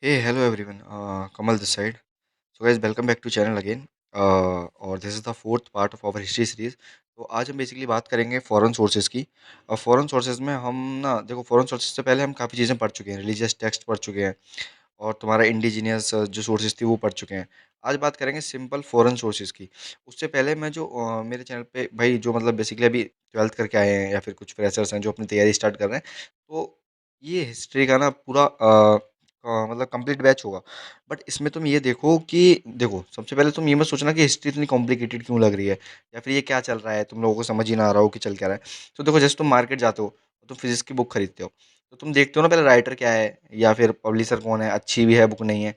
Hey, hello everyone. Kamal this side. So guys, welcome back to channel again. और this is the fourth part of our history series. तो आज हम basically बात करेंगे foreign sources की। Foreign sources में हम ना देखो, फॉरेन सोर्सेज से पहले हम काफ़ी चीज़ें पढ़ चुके हैं, रिलीजियस टेक्स्ट पढ़ चुके हैं और तुम्हारा इंडिजीनियस जो सोर्सेज थी वो पढ़ चुके हैं। आज बात करेंगे सिंपल फॉरेन सोर्सेज की। उससे पहले मैं जो मेरे चैनल पे भाई जो मतलब बेसिकली अभी ट्वेल्थ करके आए हैं या फिर कुछ फ्रेशर्स हैं जो अपनी तैयारी स्टार्ट कर रहे हैं, तो ये हिस्ट्री का ना पूरा मतलब कंप्लीट बैच होगा। बट इसमें तुम ये देखो कि देखो, सबसे पहले तुम ये मत सोचना कि हिस्ट्री इतनी कॉम्प्लिकेटेड क्यों लग रही है या फिर ये क्या चल रहा है, तुम लोगों को समझ ही ना आ रहा हो कि चल क्या रहा है। तो देखो, जैसे तुम मार्केट जाते हो तो फिजिक्स की बुक खरीदते हो, तो तुम देखते हो ना पहले राइटर क्या है या फिर पब्लिशर कौन है, अच्छी भी है बुक नहीं है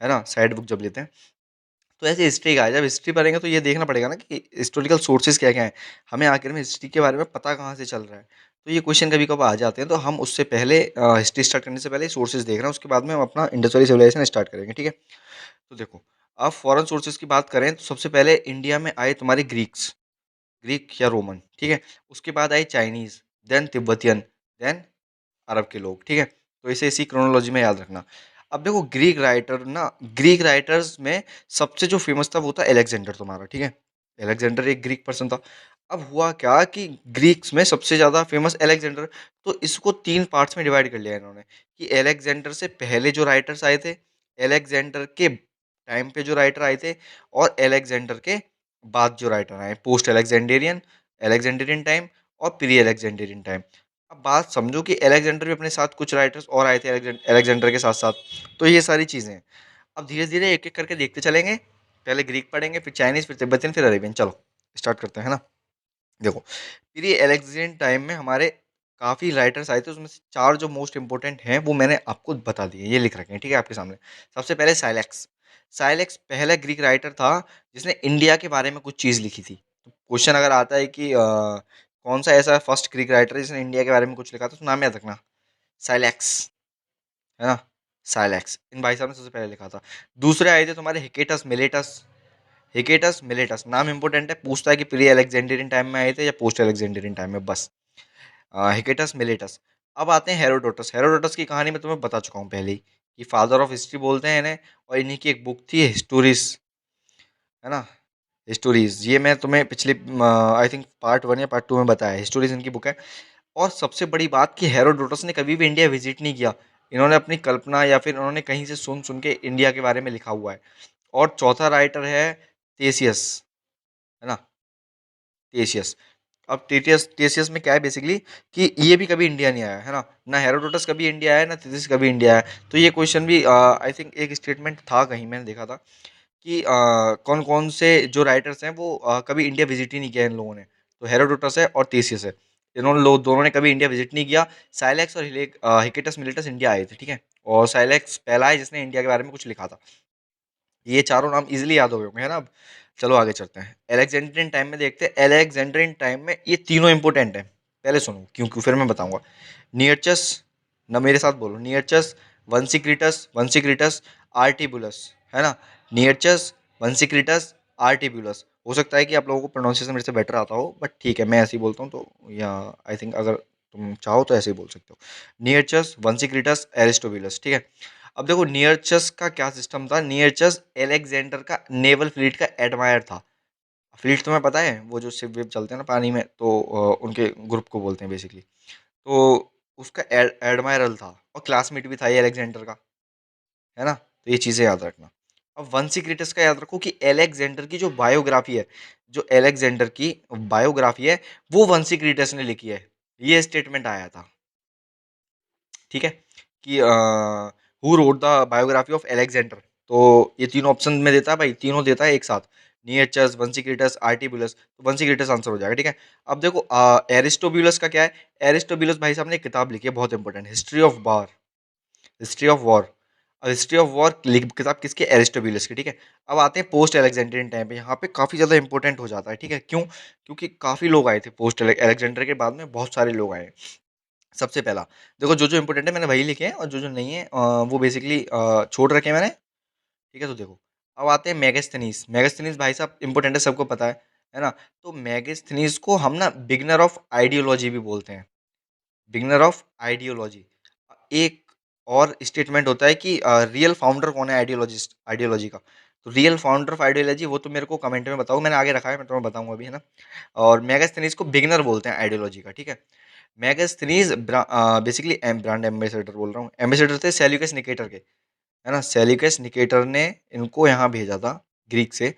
ना, साइड बुक जब लेते हैं। तो ऐसे हिस्ट्री का है, जब हिस्ट्री पढ़ेंगे तो ये देखना पड़ेगा ना कि हिस्टोरिकल सोर्सेज क्या क्या हैं, हमें आखिर में हिस्ट्री के बारे में पता कहाँ से चल रहा है। तो ये क्वेश्चन कभी कभी आ जाते हैं, तो हम उससे पहले हिस्ट्री स्टार्ट करने से पहले सोर्सेज देख रहे हैं, उसके बाद में हम अपना इंडस वैली सिविलाइजेशन स्टार्ट करेंगे, ठीक है। तो देखो, अब फॉरेन सोर्सेज की बात करें तो सबसे पहले इंडिया में आए तुम्हारे ग्रीक्स, ग्रीक या रोमन, ठीक है। उसके बाद आए चाइनीज, देन तिब्बतियन, देन अरब के लोग, ठीक है। तो इसे इसी क्रोनोलॉजी में याद रखना। अब देखो, ग्रीक राइटर ना, ग्रीक राइटर्स में सबसे जो फेमस था वो था एलेक्जेंडर तुम्हारा, ठीक है। एलेक्जेंडर एक ग्रीक पर्सन था। अब हुआ क्या कि ग्रीक्स में सबसे ज़्यादा फेमस एलेक्जेंडर, तो इसको तीन पार्ट्स में डिवाइड कर लिया इन्होंने कि एलेक्जेंडर से पहले जो राइटर्स आए थे, एलेक्जेंडर के टाइम पे जो राइटर आए थे, और एलेक्जेंडर के बाद जो राइटर आए, पोस्ट एलेक्जेंडेरियन, एलेक्जेंडेरियन टाइम और प्री एलेक्जेंडेरियन टाइम। अब बात समझो कि एलेक्जेंडर भी अपने साथ कुछ राइटर्स और आए थे एलेक्जेंडर के साथ साथ। तो ये सारी चीज़ें हैं। अब धीरे धीरे एक एक करके देखते चलेंगे। पहले ग्रीक पढ़ेंगे, फिर चाइनीज, फिर तिब्बतियन, फिर अरेबियन। चलो स्टार्ट करते हैं ना। देखो, प्री एलेक्जेंडर टाइम में हमारे काफ़ी राइटर्स आए थे, उसमें से चार जो मोस्ट इंपॉर्टेंट हैं वो मैंने आपको बता दिए, ये लिख रखे हैं, ठीक है, आपके सामने। सबसे पहले साइलेक्स। साइलेक्स पहला ग्रीक राइटर था जिसने इंडिया के बारे में कुछ चीज़ लिखी थी। तो क्वेश्चन अगर आता है कि कौन सा ऐसा फर्स्ट ग्रीक राइटर है जिसने इंडिया के बारे में कुछ लिखा था, तो नाम याद रखना, साइलेक्स, है ना। साइलेक्स इन भाई साहब ने सबसे पहले लिखा था। दूसरे आए थे तुम्हारे हिकेटस मिलेटस। हिकेटस मिलेटस नाम इंपॉर्टेंट है, पूछता है कि प्री अलेक्जेंड्रियन टाइम में आए थे या पोस्ट अलेक्जेंड्रियन टाइम में, बस। हिकेटस मिलेटस। अब आते हैं हेरोडोटस। हेरोडोटस की कहानी मैं तुम्हें बता चुका हूँ पहले ही कि फादर ऑफ हिस्ट्री बोलते हैं इन्हें, और इन्हीं की एक बुक थी हिस्टोरिस, है ना। हिस्टोरीज ये मैं तुम्हें पिछले आई थिंक पार्ट वन या पार्ट टू में बताया, हिस्टोरीज इनकी बुक है। और सबसे बड़ी बात कि हेरोडोटस ने कभी भी इंडिया विजिट नहीं किया, इन्होंने अपनी कल्पना या फिर उन्होंने कहीं से सुन सुन के इंडिया के बारे में लिखा हुआ है। और चौथा राइटर है टेसियस, है ना, टेसियस। अब टेटियस टेसियस में क्या है बेसिकली कि ये भी कभी इंडिया नहीं आया, है ना। ना हेरोडोटस कभी इंडिया आया, ना टेसियस कभी इंडिया आया। तो ये क्वेश्चन भी आई थिंक एक स्टेटमेंट था, कहीं मैंने देखा था कि कौन कौन से जो राइटर्स हैं वो कभी इंडिया विजिट ही नहीं किया इन लोगों ने। तो हेरोडोटस है और टेसियस है, इन्होंने लोग दोनों ने कभी इंडिया विजिट नहीं किया। साइलेक्स और हिकेटस मिलेटस इंडिया आए थे, ठीक है। और साइलेक्स पहला है जिसने इंडिया के बारे में कुछ लिखा था। ये चारों नाम इजीली याद हो गए होंगे, है ना। अब चलो आगे चलते हैं, एलेक्जेंड्रियन टाइम में देखते हैं। एलेक्जेंड्रियन टाइम में ये तीनों इंपॉर्टेंट हैं, पहले सुनो क्यों क्यों, फिर मैं बताऊंगा। नियरचस, ना मेरे साथ बोलो, नियरचस, वंसिक्रिटस, वंसिक्रिटस आर्टिबुलस, है ना। नियरचस, वंसिक्रिटस, आर्टिबुलस। हो सकता है कि आप लोगों को प्रोनाउंसिएशन मेरे से बेटर आता हो, बट ठीक है, मैं ऐसे ही बोलता हूँ, तो या आई थिंक अगर तुम चाहो तो ऐसे ही बोल सकते हो। नियरचस, वंसिक्रिटस, एरिस्टोबुलस, ठीक है। अब देखो, नियरचस का क्या सिस्टम था। नियरचस एलेक्जेंडर का नेवल फ्लीट का एडमायर था। फ्लीट तुम्हें पता है, वो जो शिप विप चलते हैं ना पानी में, तो उनके ग्रुप को बोलते हैं बेसिकली। तो उसका एडमायरल था और क्लासमेट भी था ये एलेक्जेंडर का, है ना। तो ये चीज़ें याद रखना। अब वंसिक्रिटस का याद रखो कि एलेक्जेंडर की जो बायोग्राफी है, जो एलेक्जेंडर की बायोग्राफी है, वो वंसिक्रिटस ने लिखी है। ये स्टेटमेंट आया था, ठीक है, कि who wrote the biography of Alexander. तो ये तीनों ऑप्शन में देता है भाई, तीनों देता है एक साथ, नियरचस, वंसिक्रिटस, आर्टिबुलस। तो वंसिक्रिटस आंसर हो जाएगा, ठीक है। अब देखो, एरिस्टोबुलस का क्या है। एरिस्टोबुलस भाई साहब ने एक किताब लिखी है बहुत important, history of war, history of war. History of war किताब किसकी, एरिस्टोबुलस की, ठीक है। अब आते हैं पोस्ट एलेक्जेंड्रियन टाइम पे, यहाँ पे काफ़ी ज़्यादा इंपॉर्टेंट हो जाता है, ठीक है। क्यों? क्योंकि काफ़ी लोग आए थे पोस्ट एलेक्जेंडर के बाद में, बहुत सारे लोग आए। सबसे पहला, देखो जो जो इंपॉर्टेंट है मैंने वही लिखे हैं, और जो जो नहीं है वो बेसिकली छोड़ रखे हैं मैंने, ठीक है। तो देखो, अब आते हैं मेगास्थनीज। मेगास्थनीज भाई साहब इंपॉर्टेंट है, सबको पता है ना। तो मेगास्थनीज को हम ना बिगनर ऑफ आइडियोलॉजी भी बोलते हैं, बिगनर ऑफ आइडियोलॉजी। एक और स्टेटमेंट होता है कि रियल फाउंडर कौन है आइडियोलॉजिस्ट आइडियोलॉजी का। तो रियल फाउंडर ऑफ आइडियोलॉजी वो तुम मेरे को कमेंट में बताओ, मैंने आगे रखा है, मैं तुम्हें बताऊंगा अभी, है ना। और मेगास्थनीज को बिगिनर बोलते हैं आइडियोलॉजी का, ठीक है। मेगास्थनीज बेसिकली ब्रांड एम्बेसडर बोल रहा हूँ, एम्बेसडर थे सेल्यूकस निकेटर के, है ना। सेल्यूकस निकेटर ने इनको यहाँ भेजा था ग्रीक से।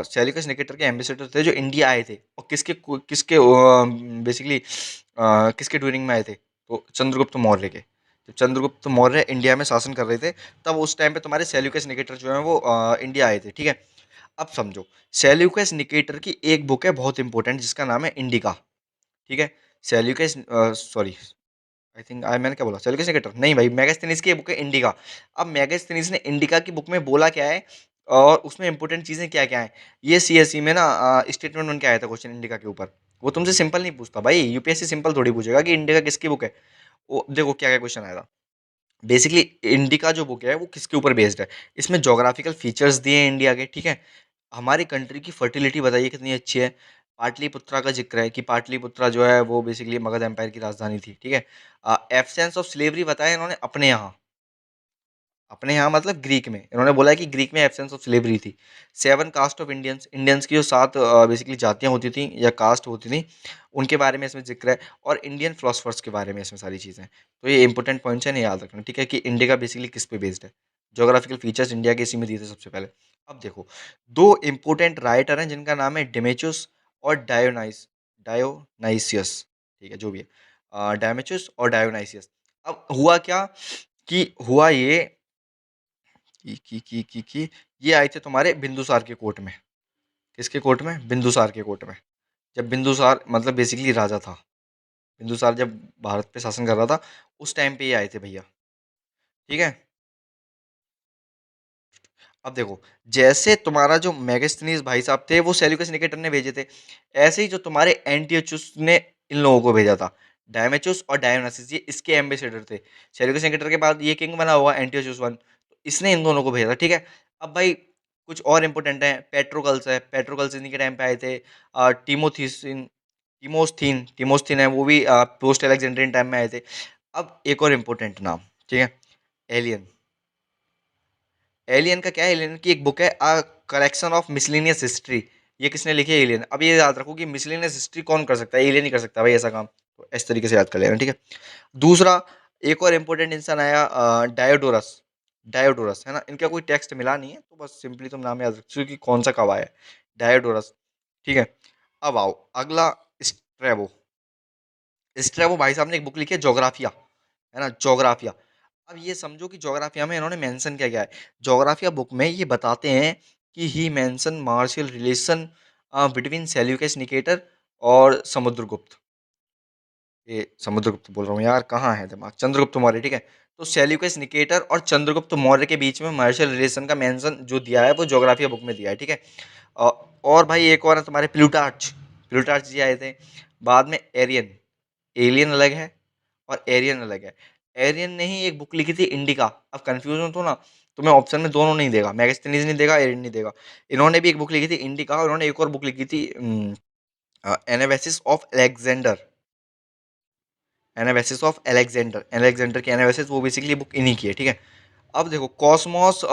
सेल्यूकस निकेटर के एम्बेसडर थे जो इंडिया आए थे, और किसके किसके बेसिकली किसके ड्यूरिंग में आए थे, तो चंद्रगुप्त मौर्य के। जब चंद्रगुप्त मौर्य इंडिया में शासन कर रहे थे, तब उस टाइम पे तुम्हारे सेल्यूकस निकेटर जो है वो इंडिया आए थे, ठीक है। अब समझो, सेल्यूकस निकेटर की एक बुक है बहुत इंपॉर्टेंट जिसका नाम है इंडिका, ठीक है। सेल्यूकस सॉरी, आई थिंक मैंने क्या बोला, सेल्यूकस निकेटर नहीं भाई, मेगास्थनीज की बुक है इंडिका। अब मेगास्थनीज ने इंडिका की बुक में बोला क्या है, और उसमें इंपॉर्टेंट चीज़ें क्या क्या हैं, ये सीएससी में ना स्टेटमेंट बन के आया था क्वेश्चन इंडिका के ऊपर। वो तुमसे सिंपल नहीं पूछता भाई, यूपीएससी सिंपल थोड़ी पूछेगा कि इंडिका किसकी बुक है। वो देखो क्या क्या क्वेश्चन आया था। बेसिकली इंडिका जो बुक है वो किसके ऊपर बेस्ड है, इसमें जोग्राफिकल फीचर्स दिए हैं इंडिया के, ठीक है। हमारी कंट्री की फर्टिलिटी बताइए कितनी अच्छी है। पाटलिपुत्रा का जिक्र है कि पाटलिपुत्रा जो है वो बेसिकली मगध एम्पायर की राजधानी थी, ठीक है। एब्सेंस ऑफ स्लेवरी बताया इन्होंने अपने यहाँ, अपने यहाँ मतलब ग्रीक में, इन्होंने बोला है कि ग्रीक में एब्सेंस ऑफ स्लेवरी थी। Seven caste of Indians, Indians की जो सात बेसिकली जातियाँ होती थी या कास्ट होती थी, उनके बारे में इसमें जिक्र है। और इंडियन फिलोसफर्स के बारे में इसमें सारी चीज़ें हैं। तो ये इंपॉर्टेंट पॉइंट्स हैं, याद रखना, ठीक है, कि इंडिया का बेसिकली किस पे बेस्ड है। जोग्राफिकल फीचर्स इंडिया के इसी में दिए थे सबसे पहले। अब देखो, दो इंपॉर्टेंट राइटर हैं जिनका नाम है डेमेचुस और डायोनाइसियस, ठीक है, जो भी है, डायमेचुस और डायोनाइसियस। अब हुआ क्या, कि हुआ ये की ये आए थे तुम्हारे बिंदुसार के कोर्ट में। किसके कोर्ट में, बिंदुसार के कोर्ट में। जब बिंदुसार मतलब बेसिकली राजा था, बिंदुसार जब भारत पे शासन कर रहा था, उस टाइम पे ये आए थे भैया, ठीक है। अब देखो, जैसे तुम्हारा जो मेगास्थनीज भाई साहब थे वो सेल्यूकस निकेटर ने भेजे थे, ऐसे ही जो तुम्हारे एंटियोचुस ने इन लोगों को भेजा था, डायमेचुस और डायोनासिस, ये इसके एम्बेसडर थे। सेल्यूकस निकेटर के बाद ये किंग बना हुआ एंटियोचुस वन, तो इसने इन दोनों को भेजा था, ठीक है। अब भाई कुछ और इंपॉर्टेंट है, पेट्रोकल्स है, पेट्रोकल्स इन्हीं के टाइम पे आए थे। टीमोथीसिन टीमोस्थीन है, वो भी पोस्ट अलेक्जेंड्रियन टाइम में आए थे। अब एक और इम्पोर्टेंट नाम, ठीक है, एलियन। एलियन का क्या है, एलियन की एक बुक है कलेक्शन ऑफ मिसलिनियस हिस्ट्री। ये किसने लिखी है, एलियन। अब ये याद रखो कि मिसलिनियस हिस्ट्री कौन कर सकता है, एलियन ही कर सकता है भाई ऐसा काम, तो इस तरीके से याद कर लेना, ठीक है। दूसरा, एक और इम्पोर्टेंट इंसान आया, डायोडोरस। डायोडोरस है ना, इनका कोई टेक्स्ट मिला नहीं है, तो बस सिंपली तुम नाम याद रखो कि कौन सा कब आया है, डायोडोरस, ठीक है। अब आओ अगला, स्ट्रेबो। स्ट्रेबो भाई साहब ने एक बुक लिखी है जोग्राफिया, है ना, जोग्राफिया। अब ये समझो कि जोग्राफिया में इन्होंने मेंशन क्या किया है। जोग्राफिया बुक में ये बताते हैं कि he mention martial relation between Seleucus Nicator और समुद्रगुप्त। ये समुद्रगुप्त बोल रहा हूँ यार, कहाँ है दिमाग, चंद्रगुप्त मौर्य, ठीक है। तो सेल्यूकस निकेटर और चंद्रगुप्त मौर्य के बीच में मार्शियल रिलेशन का मेंशन जो दिया है वो जोग्राफिया बुक में दिया है, ठीक है। और भाई एक और है तुम्हारे प्लूटार्च। प्लूटार्च जी आए थे। बाद में एरियन, एलियन अलग है और एरियन अलग है। एरियन ने ही एक बुक लिखी थी इंडिका। अब कंफ्यूज हो तो ना, तुम्हें ऑप्शन में दोनों नहीं देगा, मैगस्थनीज नहीं देगा, एरियन नहीं देगा। इन्होंने भी एक बुक लिखी थी इंडिका, और इन्होंने एक और बुक लिखी थी Anabasis of Alexander. Anabasis of Alexander, Alexander की एनावेसिस, वो बेसिकली बुक इन्हीं की है, ठीक है। अब देखो कॉस्मोस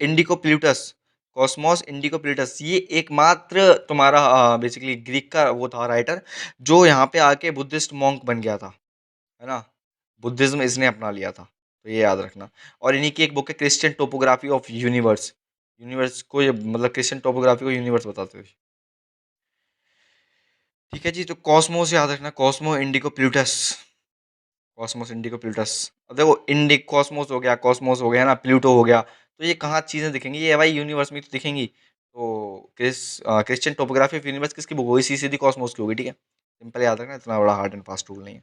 इंडिको प्लूटस। कॉस्मोस इंडिको प्लूटस ये एकमात्र तुम्हारा बेसिकली ग्रीक का वो था राइटर, जो यहाँ पे आके बुद्धिस्ट मॉन्क बन गया था, है ना। बुद्धिज्म इसने अपना लिया था, तो ये याद रखना। और इन्हीं की एक बुक है Christian topography of universe. Universe को ये मतलब क्रिश्चियन टोपोग्राफी को यूनिवर्स बताते हुए, ठीक है जी। तो कॉस्मोस याद रखना, कॉस्मो इंडिको प्लूटस, कॉस्मोस इंडिको प्लूटस। अब देखो इंडिक कॉस्मोस हो गया, कॉस्मोस हो गया ना, प्लूटो हो गया, तो ये कहाँ चीज़ें दिखेंगी, ये भाई यूनिवर्स में तो दिखेंगी। तो क्रिश्चियन टोपोग्राफी ऑफ यूनिवर्स किसकी बुक होगी, सीधी कॉस्मोस की होगी, ठीक है। सिंपल याद रखना, इतना बड़ा हार्ड एंड फास्ट रूल नहीं है।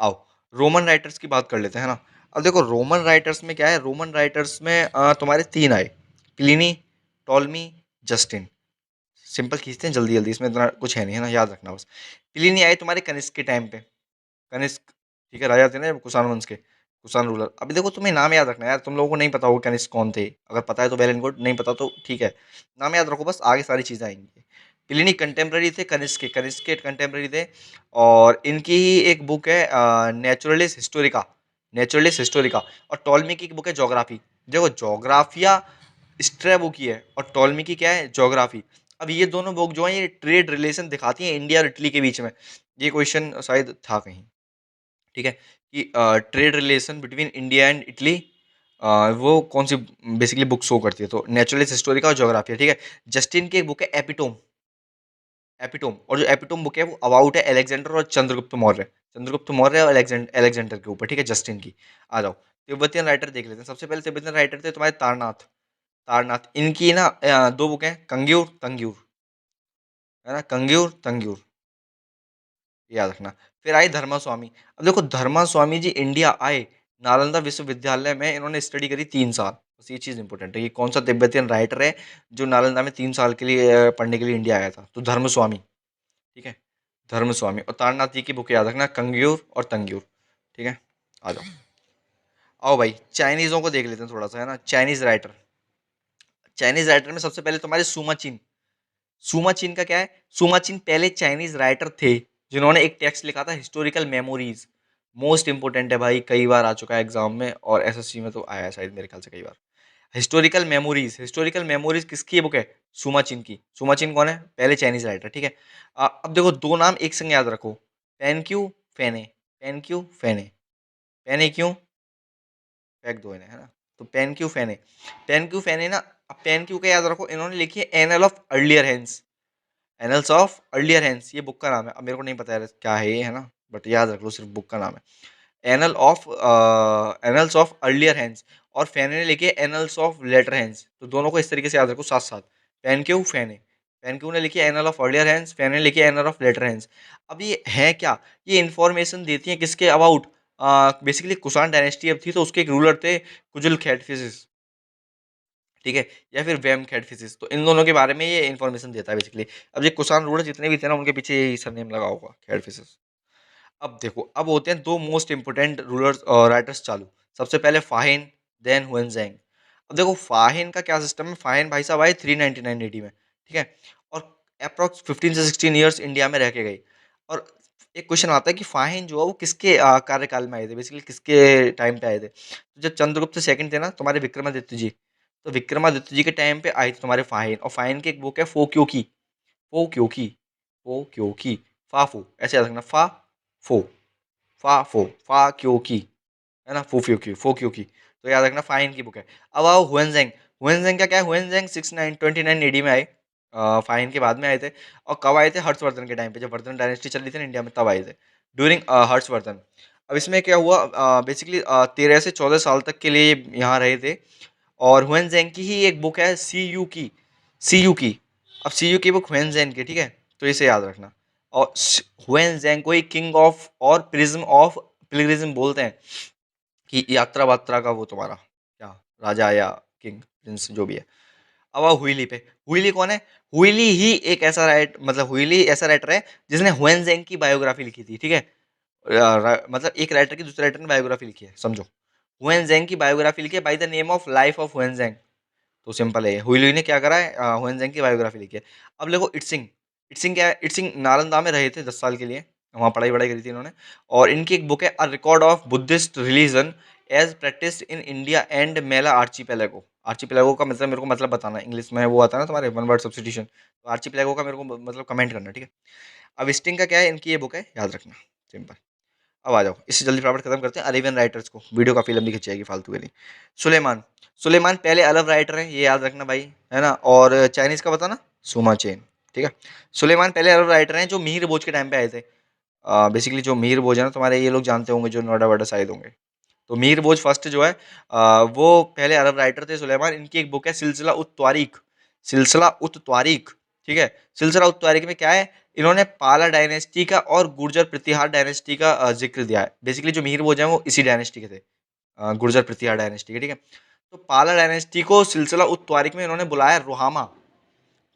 आओ रोमन राइटर्स की बात कर लेते हैं ना। अब देखो रोमन राइटर्स में क्या है, रोमन राइटर्स में तुम्हारे तीन आए, प्लिनी, टॉलमी, जस्टिन। सिंपल खींचते हैं जल्दी जल्दी, इसमें इतना कुछ है नहीं, है ना, याद रखना बस। प्लिनी आए तुम्हारे कनिष्क के टाइम पे, कनिष्क, ठीक है, राजा थे ना कुषाण वंश के, कुषाण रूलर। अभी देखो तुम्हें नाम याद रखना है यार, तुम लोगों को नहीं पता होगा कनिष्क कौन थे, अगर पता है तो वेल एंड गुड, नहीं पता तो ठीक है। नाम याद रखो बस, आगे सारी चीज़ें आएंगी। प्लिनी कंटेम्प्रेरी थे कनिष्क के कंटेम्प्रेरी थे। और इनकी ही एक बुक है नेचुरलिस हिस्टोरिका। नेचुरलिस हिस्टोरिका, और टॉलमी की बुक है जोग्राफी। देखो जोग्राफिया स्ट्रैबो की है और टॉलमी की क्या है, जोग्राफी। अब ये दोनों बुक जो है ये ट्रेड रिलेशन दिखाती हैं इंडिया और इटली के बीच में। ये क्वेश्चन शायद था कहीं, ठीक है, कि trade relation between India and Italy वो कौन सी बेसिकली बुक शो करती है, तो नेचुरलिस्ट हिस्टोरिका और जोग्राफिया, ठीक है। जस्टिन की एक बुक है एपिटोम, एपिटोम, और जो एपिटोम बुक है वो अबाउट है अलेक्जेंडर और चंद्रगुप्त मौर्य, चंद्रगुप्त मौर्य और अलेक्जेंडर के ऊपर, ठीक है, जस्टिन की। आ जाओ तिब्बतियन राइटर देख लेते हैं। सबसे पहले तिब्बतियन राइटर थे तुम्हारे तारनाथ, तारनाथ, इनकी ना दो बुक हैं, कंग्यूर तंग्यूर, है ना, कंग्यूर तंग्यूर, याद रखना। फिर आई धर्मा स्वामी। अब देखो धर्मा स्वामी जी इंडिया आए, नालंदा विश्वविद्यालय में इन्होंने स्टडी करी 3 साल। बस ये चीज़ इंपॉर्टेंट है कि कौन सा तिब्बतियन राइटर है जो नालंदा में 3 साल के लिए पढ़ने के लिए इंडिया आया था, तो धर्म स्वामी, ठीक है, धर्म स्वामी। और तारनाथ जी की बुक याद रखना, कंग्यूर और तंग्यूर, ठीक है। आ जाओ, आओ भाई चाइनीज़ों को देख लेते हैं थोड़ा सा, है ना, चाइनीज़ राइटर। चाइनीज़ राइटर में सबसे पहले तुम्हारे सुमा चीन। सुमा चीन का क्या है, सुमा चीन पहले चाइनीज राइटर थे जिन्होंने एक टेक्स्ट लिखा था हिस्टोरिकल मेमोरीज। मोस्ट इंपोर्टेंट है भाई, कई बार आ चुका है एग्जाम में और एसएससी में तो आया है शायद मेरे ख्याल से कई बार। हिस्टोरिकल मेमोरीज, हिस्टोरिकल मेमोरीज किसकी बुक है, सुमा चीन की। सुमा चीन कौन है, पहले चाइनीज राइटर, ठीक है। अब देखो दो नाम एक संग याद रखो, पेनक्यू फेने, पेनक्यू फेने, पेने क्यों, फेंक दो इन्हें, है ना। तो पेनक्यू फेने, पेनक्यू फेने ना, अब पेनक्यू का याद रखो, इन्होंने लिखी है annal of earlier Hans, annals of earlier Hans, ये बुक का नाम है। अब मेरे को नहीं पता है क्या है ये, है ना, बट याद रख लो सिर्फ बुक का नाम है। एनल्स ऑफ अर्लियर हैंस, और फैने ने लिखे एनल्स ऑफ लेटर हैंस, तो दोनों को इस तरीके से याद रखो साथ साथ, पेनक्यू फैने, पेनक्यू ने लिखी एनल ऑफ अर्लियर हैंस, फैने ने लिखी एनल ऑफ लेटर हैंस। अब ये है क्या, ये इन्फॉर्मेशन देती है किसके अबाउट, बेसिकली कुषाण डायनेस्टी अब थी तो उसके एक रूलर थे कुजुल खैटफिसिस, ठीक है, या फिर वेम कैटफिसिस, तो इन दोनों के बारे में ये इन्फॉर्मेशन देता है बेसिकली। अब ये कुषाण रूलर जितने भी थे ना उनके पीछे यही सरनेम लगा होगा, कैटफिसिस। अब देखो अब होते हैं दो मोस्ट इंपोर्टेंट रूलर्स और राइटर्स चालू। सबसे पहले फाहिन, देन हुएनजैंग। अब देखो फाहिन का क्या सिस्टम है, फाहिन भाई साहब आए 399 एडी में, ठीक है, और अप्रॉक्स 15 से 16 ईयर्स इंडिया में रह के गई। और एक क्वेश्चन आता है कि फाहिन जो है वो किसके कार्यकाल में आए थे, बेसिकली किसके टाइम पे आए थे। तो जब चंद्रगुप्त सेकंड थे ना तुम्हारे विक्रमादित्य जी, तो विक्रमादित्य जी के टाइम पे आए थे तुम्हारे फाहिन, और फाहिन की एक बुक है फो क्यों की, फो क्यों की, फो क्यों की, फा फो, ऐसे याद रखना, फा फो, फा फो, फा क्यों की, है ना, फो क्यों की, तो याद रखना फाइन की बुक है। अब आओ हुएनजेंग, हुएनजेंग का क्या है, हुएनजेंग 6929 एडी में आए, फाइन के बाद में आए थे। और कब आए थे, हर्षवर्धन के टाइम पे, जब वर्धन डायनेस्टी चल रही थी ना इंडिया में तब आए थे, ड्यूरिंग हर्षवर्धन। अब इसमें क्या हुआ, बेसिकली 13 से 14 साल तक के लिए यहाँ रहे थे। और हुएनजेंग की ही एक बुक है सी यू की, सी यू की। अब सी यू की बुक हुएनजेंग की, ठीक है, तो इसे याद रखना। और हुएनजेंग को ही किंग ऑफ और प्रिज्म ऑफ पिलग्रिज्म बोलते हैं, कि यात्रा वात्रा का वो तुम्हारा क्या राजा या किंग प्रिंस जो भी है। अब आओ हुईली पे, हुईली कौन है, हुईली ही एक ऐसा मतलब हुईली ऐसा राइटर है जिसने हुएनजेंग की बायोग्राफी लिखी थी, ठीक है। मतलब एक राइटर की दूसरे राइटर ने बायोग्राफी लिखी है, समझो। हुएनजेंग की बायोग्राफी लिखी है by the name of life of Xuanzang, तो सिंपल है, हुई ने क्या करा है, हुएनजेंग की बायोग्राफी लिखी है। अब देखो इटसिंग, इटसिंग क्या है, इटसिंग नालंदा में रहे थे 10 साल के लिए, वहाँ पढ़ाई वढ़ाई करी थी इन्होंने। और इनकी एक बुक है a record of Buddhist religion as practised in India and Malay archipelago. Archipelago का मतलब मेरे को मतलब बताना, इंग्लिश में वो आता है ना तुम्हारे वन वर्ड सब्सटीट्यूशन, तो आर्चीपेलागो का मेरे को मतलब कमेंट करना, ठीक है। अब स्टिंग का क्या है, इनकी ये बुक है, याद रखना, सिंपल। अब आ जाओ इससे जल्दी फटाफट खत्म करते हैं अरेबियन राइटर्स को, वीडियो काफ़ी लंबी खिंच जाएगी फालतू के लिए। सुलेमान, सुलेमान पहले अरब राइटर हैं, ये याद रखना भाई, है ना। और चाइनीज़ का बताना, सुमा चेन, ठीक है। सुलेमान पहले अरब राइटर हैं जो मिहिर भोज के टाइम पे आए थे। बेसिकली जो मिहिर भोज है ना तुम्हारे, ये लोग जानते होंगे जो नोएडा वोएडा शायद होंगे। तो मीर बोझ फर्स्ट जो है, वो पहले अरब राइटर थे सुलेमान। इनकी एक बुक है सिलसिला उत त्वारीख, सिलसिला उत त्वारीख, ठीक है। सिलसिला उत त्वारीख में क्या है, इन्होंने पाला डायनेस्टी का और गुर्जर प्रतिहार डायनेस्टी का जिक्र दिया है। बेसिकली जो मीर बोझ है वो इसी डायनेस्टी के थे, गुर्जर प्रतिहार डायनेस्टी के, ठीक है। तो पाला डायनेस्टी को सिलसिला उत त्वारीख में इन्होंने बुलाया रोहामा,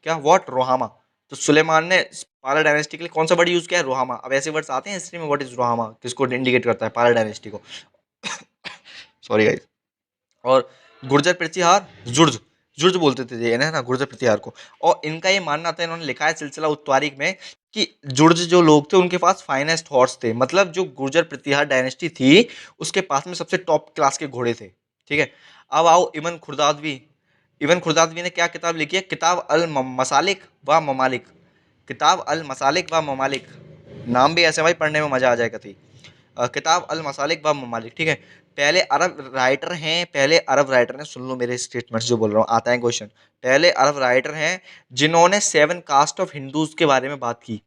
क्या, व्हाट, रोहामा। तो सुलेमान ने पाला डायनेस्टी के लिए कौन सा वर्ड यूज किया है, रोहामा। अब ऐसे वर्ड्स आते हैं हिस्ट्री में, व्हाट इज रोहामा, किसको इंडिकेट करता है, पाला डायनेस्टी को। Sorry guys. और गुर्जर प्रतिहार जुर्ज, जुर्ज बोलते थे ये ना गुर्जर प्रतिहार को। और इनका ये मानना था, इन्होंने लिखा है सिलसिला उत्तारिक में, कि जुर्ज जो लोग थे उनके पास फाइनेस्ट हॉर्स थे, मतलब जो गुर्जर प्रतिहार डायनेस्टी थी उसके पास में सबसे टॉप क्लास के घोड़े थे। ठीक है। अब आओ इबन खुर्दादवी। इबन खुर्दादवी ने क्या किताब लिखी है, किताब अल मसालिक व ममालिक। किताब अल मसालिक व ममालिक, नाम भी ऐसे भाई पढ़ने में मजा आ जाएगा थी। किताब अल मसालिक व ममालिक। ठीक है। पहले अरब राइटर हैं, पहले अरब राइटर ने, सुन लो मेरे स्टेटमेंट्स जो बोल रहा हूँ, आता है क्वेश्चन। पहले अरब राइटर हैं जिन्होंने 7 कास्ट ऑफ हिंदूज के बारे में बात की,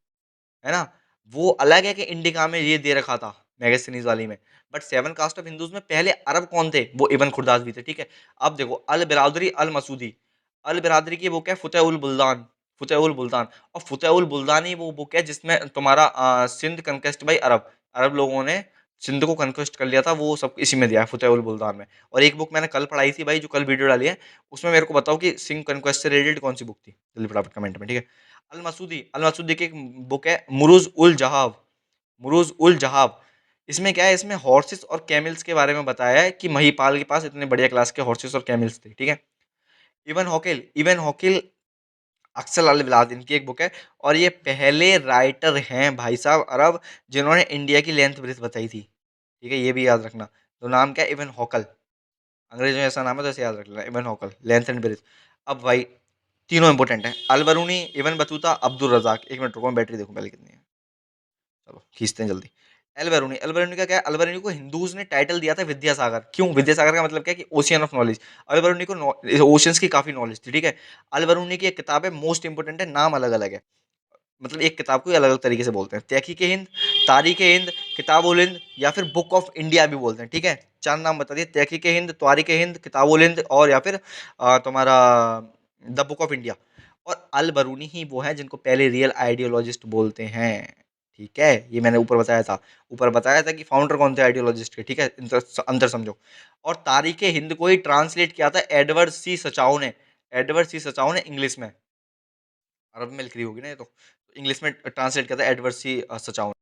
है ना। वो अलग है कि इंडिका में ये दे रखा था मैगजीनीज वाली में, बट 7 कास्ट ऑफ हिंदूज में पहले अरब कौन थे, वो इबन खुर्दादवी थे। ठीक है। अब देखो अल बिरादरी अल मसूदी, अल बिरादरी की बुक है फतेह उल बुल्दान, फतेह उल बुल्दान। और फतेह उल बुल्दान ही वो बुक है जिसमें तुम्हारा सिंध कनकेस्ट बाई अरब, अरब लोगों ने सिंध को कनक्वेस्ट कर लिया था, वो सब इसी में दिया है फतेह उल बुल्दान में। और एक बुक मैंने कल पढ़ाई थी भाई, जो कल वीडियो डाली है, उसमें मेरे को बताओ कि सिंध कनक्वेस्ट से रिलेटेड कौन सी बुक थी, जल्दी फटाफट कमेंट में। ठीक है। अल मसूदी की एक बुक है मुरूज उल जहाब, मुरूज उल जहाब। इसमें क्या है, इसमें हॉर्सेस और कैमल्स के बारे में बताया है कि महिपाल के पास इतने बढ़िया क्लास के हॉर्सेस और कैमल्स थे। ठीक है। इबन हॉकिल अक्सर अल बिलाद इनकी एक बुक है। और ये पहले राइटर हैं भाई साहब अरब जिन्होंने इंडिया की लेंथ ब्रेथ बताई थी। ठीक है, ये भी याद रखना। तो नाम क्या है, इबन हॉकल। अंग्रेजों में ऐसा नाम है तो ऐसे याद रख लेना, Ibn Hawqal, length and breadth. अब भाई तीनों इंपॉर्टेंट है, Al Biruni, Ibn Battuta, Abdul Razzaq. एक मिनट रुको, मैं बैटरी देखूं पहले कितनी है, चलो खींचते हैं जल्दी। एल्बेरूनी, एल्बेरूनी का क्या है, अल्बेरूनी को हिंदूज ने टाइटल दिया था विद्यासागर। क्यों विद्यासागर का मतलब क्या है कि ओशियन ऑफ नॉलेज। अल्बेरूनी को ओशियंस की काफी नॉलेज थी। ठीक है। अल्बेरूनी की एक किताब है, मोस्ट इंपोर्टेंट है, नाम अलग अलग है, मतलब एक किताब को अलग अलग तरीके से बोलते हैं, तहकीक हिंद, तारीख हिंद, किताबुल हिंद, या फिर बुक ऑफ इंडिया भी बोलते हैं। ठीक है। चार नाम बता दिए, तहकीक हिंद, तारीख हिंद, किताबुल हिंद, और या फिर तुम्हारा द बुक ऑफ इंडिया। और अल बरूनी ही वो है जिनको पहले रियल आइडियोलॉजिस्ट बोलते हैं। ठीक है, ये मैंने ऊपर बताया था, ऊपर बताया था कि फाउंडर कौन थे आइडियोलॉजिस्ट के। ठीक है, अंतर समझो। और तारीख हिंद को ही ट्रांसलेट किया था एडवर्ड सी सचाओ ने, एडवर्ड सी सचाओ ने इंग्लिश में, अरब में लिख रही होगी ना ये तो इंग्लिश में ट्रांसलेट किया था एडवर्ड सी सचाओ ने।